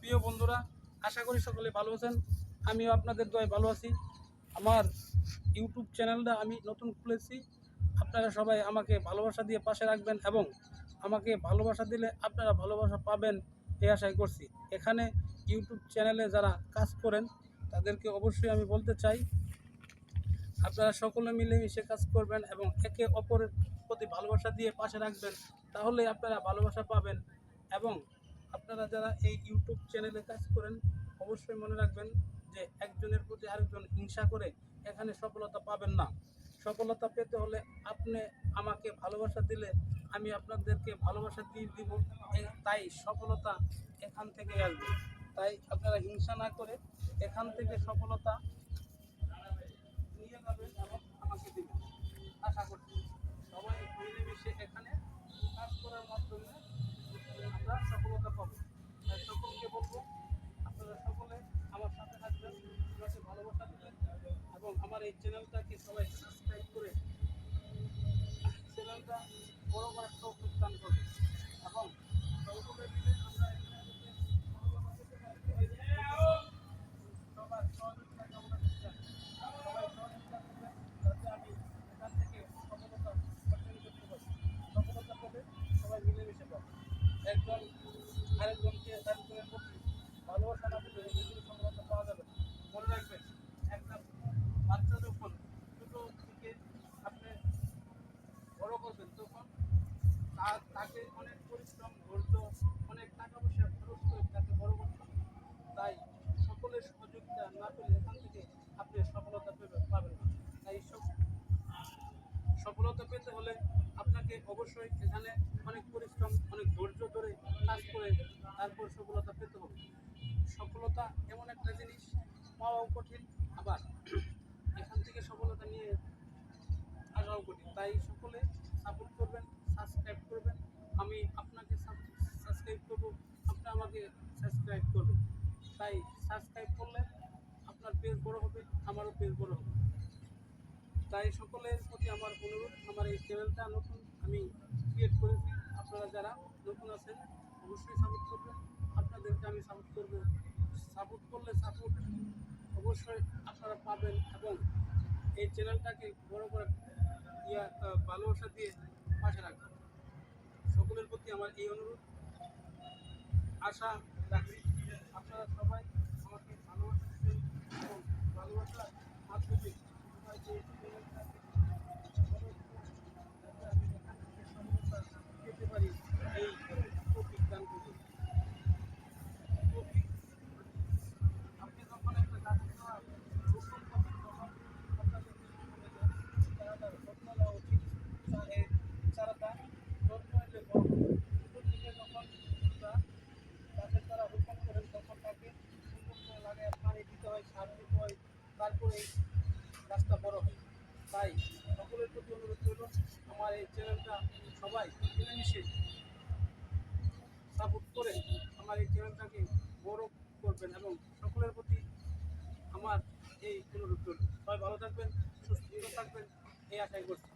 প্রিয় বন্ধুরা, আশা করি সকলে ভালো আছেন। আমিও আপনাদের দয়ায় ভালো আছি। আমার ইউটিউব চ্যানেলটা আমি নতুন খুলেছি। আপনারা সবাই আমাকে ভালোবাসা দিয়ে পাশে রাখবেন এবং আমাকে ভালোবাসা দিলে আপনারা ভালোবাসা পাবেন এই আশাই করছি। এখানে ইউটিউব চ্যানেলে যারা কাজ করেন তাদেরকে অবশ্যই আমি বলতে চাই, আপনারা সকলে মিলেমিশে কাজ করবেন এবং একে অপরের প্রতি ভালোবাসা দিয়ে পাশে রাখবেন, তাহলে আপনারা ভালোবাসা পাবেন। এবং আপনারা যারা এই ইউটিউব চ্যানেলে কাজ করেন অবশ্যই মনে রাখবেন যে একজনের প্রতি আরেকজন হিংসা করে এখানে সফলতা পাবেন না। সফলতা পেতে হলে আপনি আমাকে ভালোবাসা দিলে আমি আপনাদেরকে ভালোবাসা দিয়ে দিব, তাই সফলতা এখান থেকে আসবে। তাই আপনারা হিংসা না করে এখান থেকে সফলতা নিয়ে যাবেন এবং আমাকে দিবেন। আশা করছি সবাই মিলেমিশে এখানে কাজ করার মাধ্যমে আমরা সফলতা পাবো। তাই সকলকে বলবো, আপনারা সকলে আমার সাথে থাকবেন, আমাকে ভালোবাসা দেবেন এবং আমার এই চ্যানেলটাকে সবাই সাবস্ক্রাইব করে চ্যানেলটা বড় করার তৌফিক দান করবেন এবং সকলে মিলে আমরা এখানে সফলতা পেতে পারি। সবার সহযোগিতা কামনা করতে চাই। সবাই সহযোগিতা করবেন যাতে আমি এখান থেকে সফলতা অর্জন করতে পারি। সফলতা পেলে সবাই মিলেমিশে পাবো। একজন আরেকজনের প্রতি ভালোবাসা না দিলে নিজের সফলতা পাওয়া যাবে। মনে রাখবেন, একটা বাচ্চা যখন ছোটো থেকে আপনি বড় করবেন তখন তাকে অনেক পরিশ্রম, ধৈর্য, অনেক টাকা পয়সা খরচ করে তাকে বড় করতে হবে। তাই সকলের সহযোগিতা না পেলে এখান থেকে আপনি সফলতা পাবেন না। তাই সফলতা পেতে হলে আপনাকে অবশ্যই এখানে অনেক পরিশ্রম, অনেক ধৈর্য ধরে কাজ করে তারপর সফলতা পেতে হবে। সফলতা এমন একটা জিনিস, পাওয়াও কঠিন, আবার এখান থেকে সফলতা নিয়ে আসাও কঠিন। তাই সকলে সাপোর্ট করবেন, সাবস্ক্রাইব করবেন। আমি আপনাকে সাবস্ক্রাইব করব, আপনি আমাকে সাবস্ক্রাইব করবেন। তাই সাবস্ক্রাইব করলে আপনার পেজ বড় হবে, আমারও পেজ বড় হবে। তাই সকলের প্রতি আমার অনুরোধ, আমার এই চ্যানেলটা নতুন আমি ক্রিয়েট করেছি। আপনারা যারা নতুন আছেন অবশ্যই সাপোর্ট করবেন, আপনাদেরকে আমি সাপোর্ট করব। সাপোর্ট করলে সাপোর্ট অবশ্যই আপনারা পাবেন এবং এই চ্যানেলটাকে বড় করে ভালোবাসা দিয়ে পাশে রাখবেন। সকলের প্রতি আমার এই অনুরোধ, আশা রাখছি আপনারা সবাই আমাকে ভালোবাসা দেবেন এবং ভালোবাসার মাধ্যমে সবাইকে আমি এখান থেকে সফলতা পেতে পারি এই টপিক দান করব। আপনি যখন একটা গাছ রোপণ করবেন তখন আপনাদের চারাটার যত্ন নেওয়া উচিত। চারাটা যত্ন নিলে বড় হবে। ছোটো থেকে যখন আমরা গাছের চারা রোপণ করেন তখন তাকে সুন্দর করে লাগায় পানি দিতে হয়, সার দিতে হয়, তারপরে এই গাছটা বড় হয়। তাই সকলের প্রতি অনুরোধ করল, আমার এই চ্যানেলটা সবাই মিলেমিশে সাপোর্ট করে আমার এই চ্যানেলটাকে বড় করবেন এবং সকলের প্রতি আমার এই অনুরোধ করল। সবাই ভালো থাকবেন, সুস্থ থাকবেন এই আশাই করছি।